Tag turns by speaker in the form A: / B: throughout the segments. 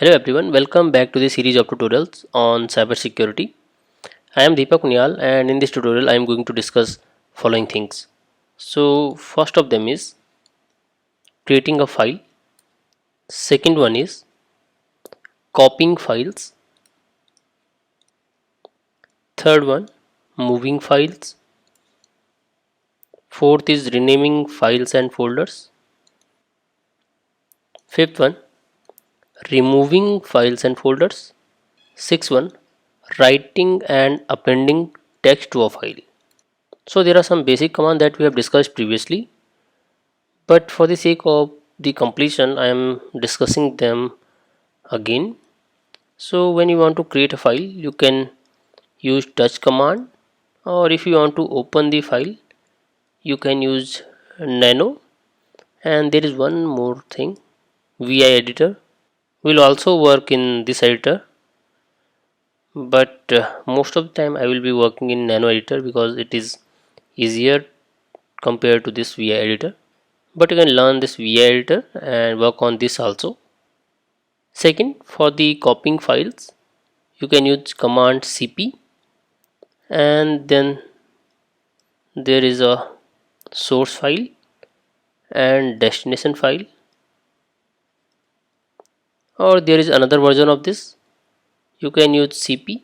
A: Hello everyone, welcome back to the series of tutorials on cybersecurity. I am Deepak Nial and in this tutorial I am going to discuss following things. So first of them is creating a file. Second one is copying files. Third one, moving files. Fourth is renaming files and folders. Fifth one, removing files and folders. Sixth one, writing and appending text to a file. So there are some basic commands that we have discussed previously, but for the sake of the completion I am discussing them again. So when you want to create a file, you can use touch command, or if you want to open the file you can use nano. And there is one more thing, vi editor will also work in this editor, but most of the time I will be working in nano editor because it is easier compared to this vi editor, but you can learn this vi editor and work on this also. Second, for the copying files, you can use command cp, and then there is a source file and destination file, or there is another version of this. You can use cp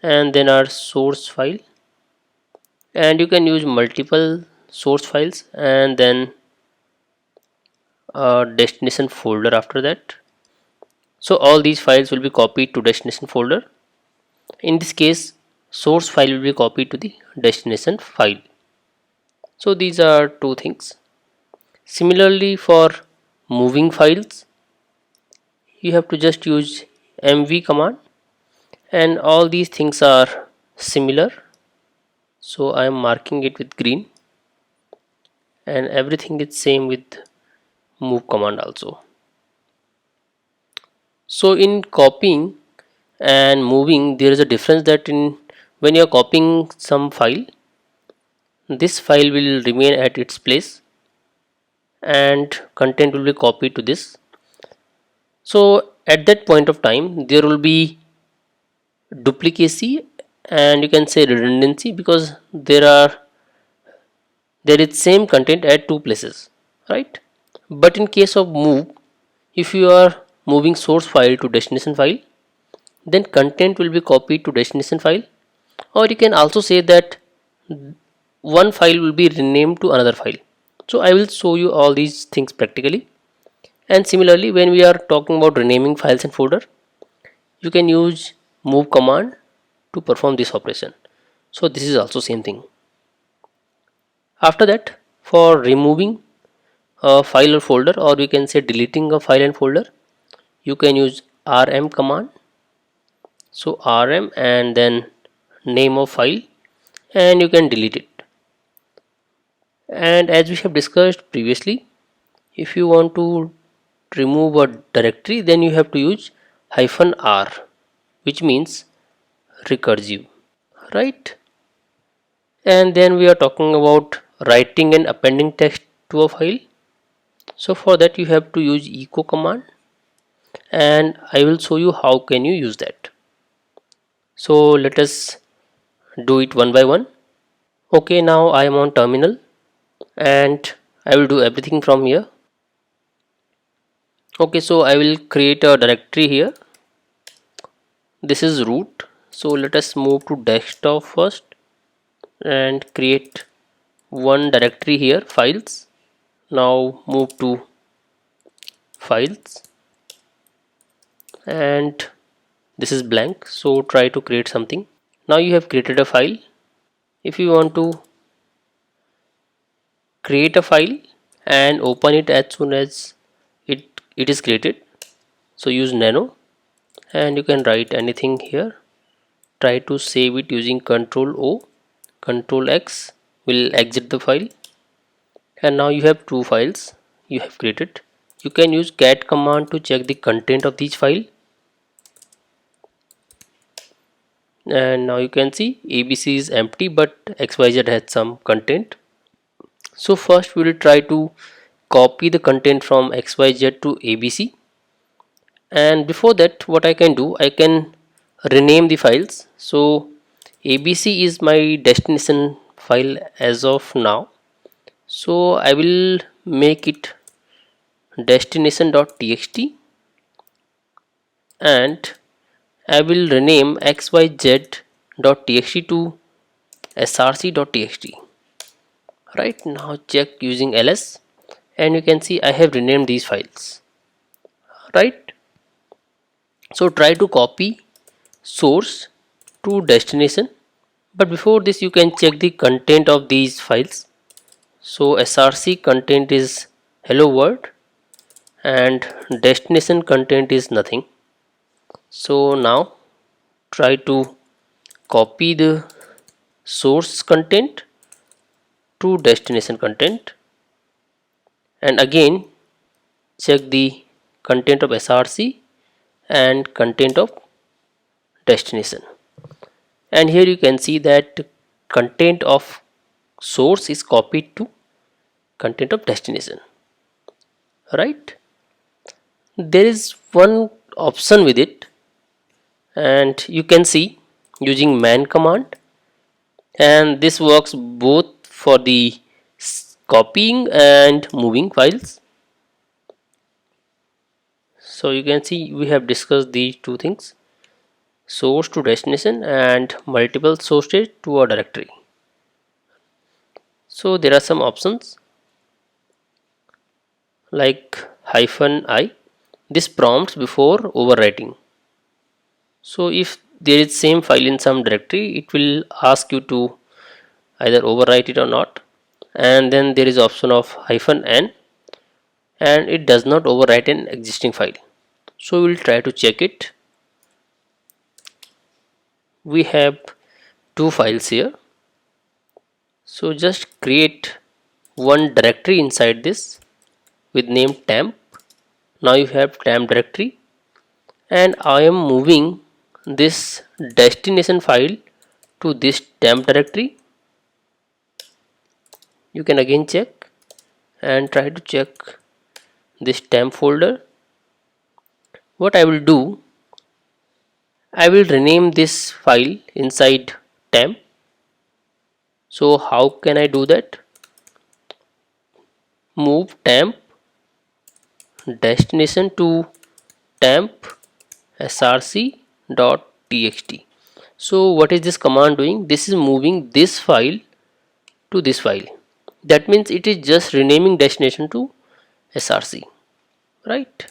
A: and then our source file, and you can use multiple source files and then a destination folder after that. So all these files will be copied to destination folder. In this case, source file will be copied to the destination file. So these are two things. Similarly, for moving files, you have to just use mv command, and all these things are similar. So I am marking it with green, and everything is same with move command also. So in copying and moving, there is a difference that in when you are copying some file, this file will remain at its place and content will be copied to this. So at that point of time there will be duplicacy, and you can say redundancy, because there is same content at two places, right? But in case of move, if you are moving source file to destination file, then content will be copied to destination file, or you can also say that one file will be renamed to another file. So I will show you all these things practically. And similarly, when we are talking about renaming files and folder, you can use move command to perform this operation. So this is also same thing. After that, for removing a file or folder, or we can say deleting a file and folder, you can use rm command. So rm and then name of file, and you can delete it. And as we have discussed previously, if you want to remove a directory, then you have to use -r, which means recursive, right? And then we are talking about writing and appending text to a file. So for that you have to use echo command, and I will show you how can you use that. So let us do it one by one. Okay, now I am on terminal and I will do everything from here. Okay, so I will create a directory here. This is root. So let us move to desktop first and create one directory here, files. Now move to files, and this is blank, so try to create something. Now you have created a file. If you want to create a file and open it as soon as it is created, so use nano, and you can write anything here. Try to save it using Ctrl O. Ctrl X will exit the file, and now you have two files you have created. You can use cat command to check the content of each file, and now you can see abc is empty but xyz has some content. So first we will try to copy the content from xyz to abc, And before that, what I can do, I can rename the files. So ABC is my destination file as of now, so I will make it destination.txt, and I will rename xyz.txt to src.txt. Right now check using ls, and you can see I have renamed these files. Right, so try to copy source to destination, but before this you can check the content of these files. So src content is hello world and destination content is nothing. So now try to copy the source content to destination content, and again check the content of src and content of destination, and here you can see that content of source is copied to content of destination. Right, there is one option with it, and you can see using man command, and this works both for the copying and moving files. So you can see we have discussed these two things: source to destination and multiple sources to a directory. So there are some options like -i. This prompts before overwriting. So if there is same file in some directory, it will ask you to either overwrite it or not. And then there is option of -n, and it does not overwrite an existing file. So we will try to check it. We have two files here, so just create one directory inside this with name temp. Now you have temp directory, and I am moving this destination file to this temp directory. You can again check and try to check this temp folder. What I will do, I will rename this file inside temp. So how can I do that? Move temp destination to temp src.txt. So what is this command doing? This is moving this file to this file. That means it is just renaming destination to src. Right,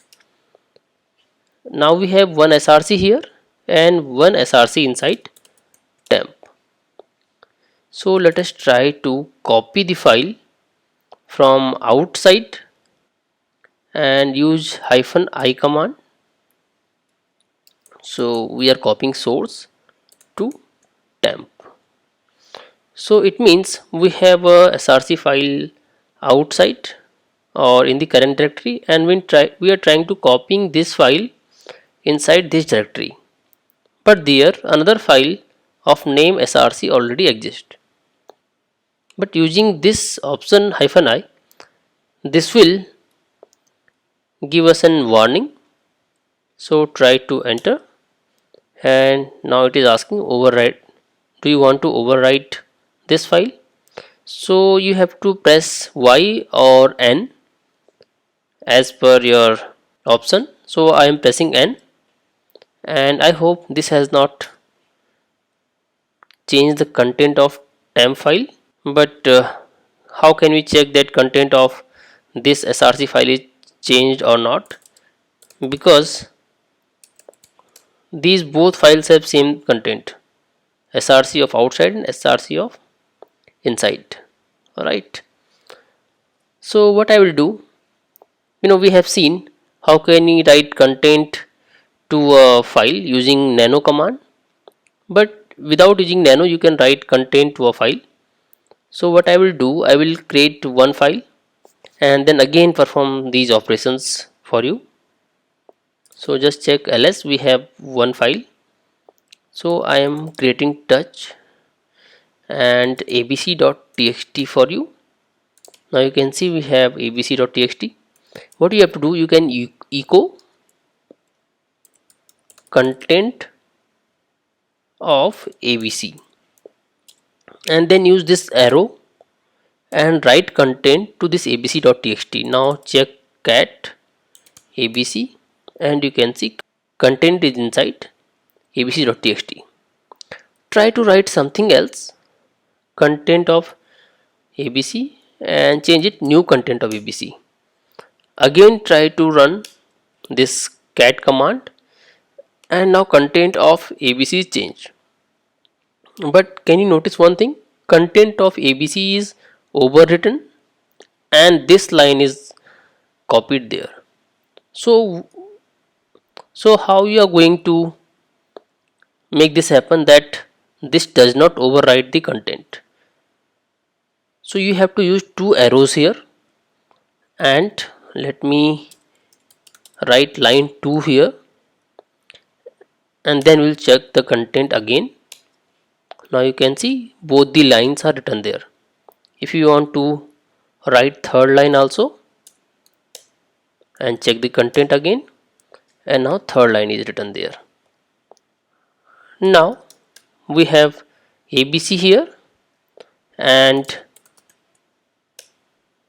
A: now we have one src here and one src inside temp. So let us try to copy the file from outside and use -i command. So we are copying source to temp. So it means we have a src file outside or in the current directory, and we are trying to copying this file inside this directory, but there another file of name src already exists. But using this option -i, this will give us an warning. So try to enter, and now it is asking overwrite. Do you want to overwrite this file? So you have to press Y or N as per your option. So I am pressing N, and I hope this has not changed the content of temp file. But how can we check that content of this src file is changed or not? Because these both files have same content, src of outside and src of inside. Alright, so what I will do, we have seen how can we write content to a file using nano command, but without using nano you can write content to a file. So what I will do, I will create one file and then again perform these operations for you. So just check ls, we have one file. So I am creating touch and abc.txt for you. Now you can see we have abc.txt. What you have to do, you can echo content of ABC, and then use this arrow and write content to this abc.txt. Now check cat abc and you can see content is inside abc.txt. Try to write something else, content of abc, and change it new content of abc. Again try to run this cat command, and now content of abc is changed. But can you notice one thing? Content of abc is overwritten and this line is copied there. So how you are going to make this happen that this does not overwrite the content? So you have to use two arrows here, and let me write line 2 here, and then we'll check the content again. Now you can see both the lines are written there. If you want to write third line also, and check the content again, and now third line is written there. Now we have ABC here and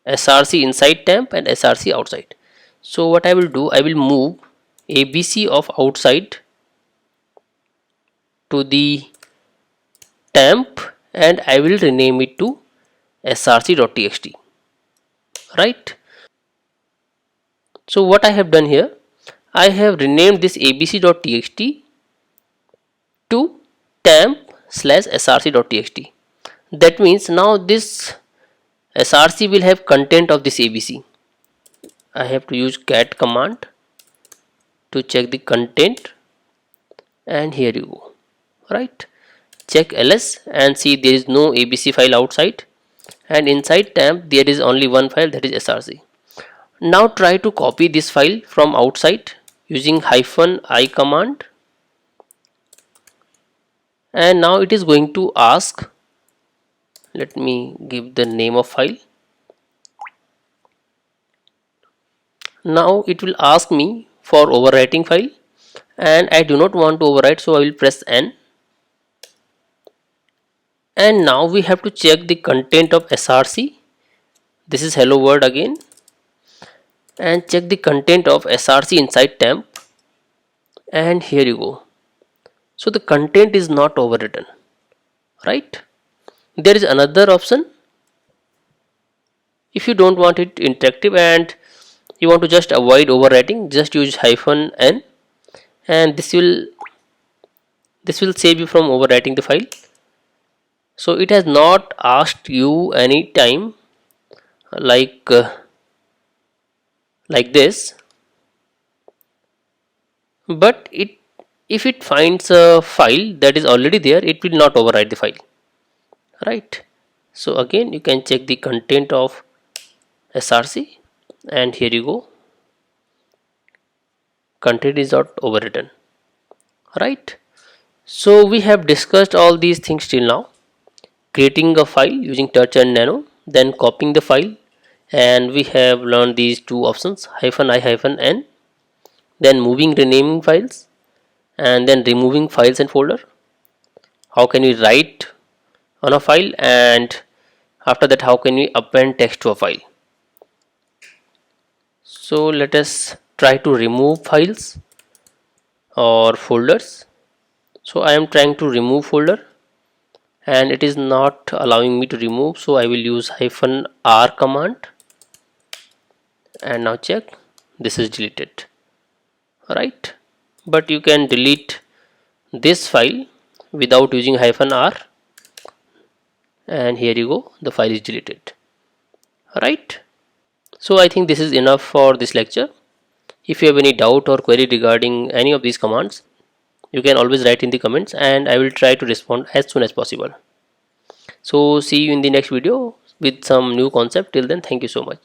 A: src inside temp and src outside. So what I will do, I will move abc of outside to the temp and I will rename it to src.txt, right? So what I have done here, I have renamed this abc.txt to temp/src.txt. That means now this src will have content of this abc. I have to use cat command to check the content, and here you go, right? Check ls and see there is no abc file outside, and inside temp there is only one file, that is src. Now try to copy this file from outside using -i command, and now it is going to ask, let me give the name of file. Now it will ask me for overwriting file, and I do not want to overwrite, so I will press N. And now we have to check the content of src. This is hello world again, and check the content of src inside temp, and here you go. So the content is not overwritten, right? There is another option. If you don't want it interactive and you want to just avoid overwriting, just use -n, and this will save you from overwriting the file. So it has not asked you any time like this, but if it finds a file that is already there, it will not overwrite the file, right? So again you can check the content of src, and here you go, content is not overwritten, right? So we have discussed all these things till now: creating a file using touch and nano, then copying the file, and we have learned these two options, -i-n, then moving, renaming files, and then removing files and folder. How can we write on a file, and after that how can we append text to a file. So let us try to remove files or folders. So I am trying to remove folder and it is not allowing me to remove, so I will use -r command, and now check, this is deleted, right? But you can delete this file without using -r, and here you go, the file is deleted, right? So I think this is enough for this lecture. If you have any doubt or query regarding any of these commands, you can always write in the comments and I will try to respond as soon as possible. So see you in the next video with some new concept. Till then, thank you so much.